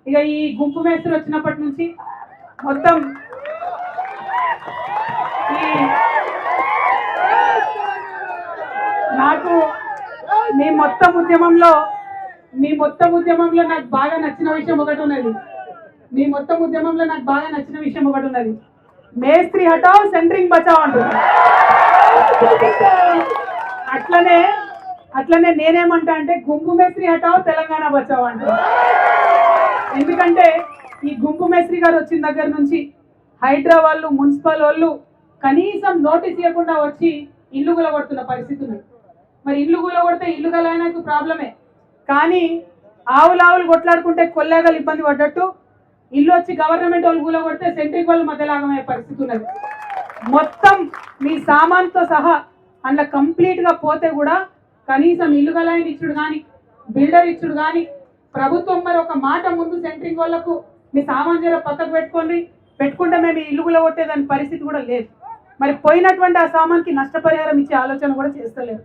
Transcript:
ఇక ఈ గుంపు మేస్త్రి వచ్చినప్పటి నుంచి మొత్తం ఈ నాకు మీ మొత్తం ఉద్యమంలో నాకు బాగా నచ్చిన విషయం ఒకటి ఉన్నది. మేస్త్రి హటావ్ సెంట్రింగ్ బచావ్ అంటుంది. అట్లనే నేనేమంటా అంటే గుంపు మేస్త్రి హటావ్ తెలంగాణ బచావ్ అంటుంది. ఎందుకంటే ఈ గుంపు మేస్త్రి గారు వచ్చిన దగ్గర నుంచి హైదరాబాద్ మున్సిపల్ వాళ్ళు కనీసం నోటీస్ ఇవ్వకుండా వచ్చి ఇల్లు కూలగొడుతున్న పరిస్థితి ఉంది. మరి ఇల్లు కూలగొడితే ఇల్లు గలైనకు ప్రాబ్లమే, కానీ ఆవులు కొట్లాడుకుంటే కొల్లేగలు ఇబ్బంది పడ్డట్టు ఇల్లు వచ్చి గవర్నమెంట్ వాళ్ళు కూలగొడితే సెంట్రిక్ వాళ్ళు మధ్యలాగమయ్యే పరిస్థితి ఉన్నది. మొత్తం మీ సామాన్తో సహా అందులో కంప్లీట్గా పోతే కూడా కనీసం ఇల్లు గలైన ఇచ్చుడు కానీ బిల్డర్ ఇచ్చుడు కానీ ప్రభుత్వం మరి ఒక మాట ముందు సెంట్రింగ్ వాళ్ళకు మీ సామాన్ జర పక్కకు పెట్టుకుంటే మేము ఇల్లు కూలగొట్టేదాని పరిస్థితి కూడా లేదు. మరి పోయినటువంటి ఆ సామాన్కి నష్టపరిహారం ఇచ్చే ఆలోచన కూడా చేస్తలేరు.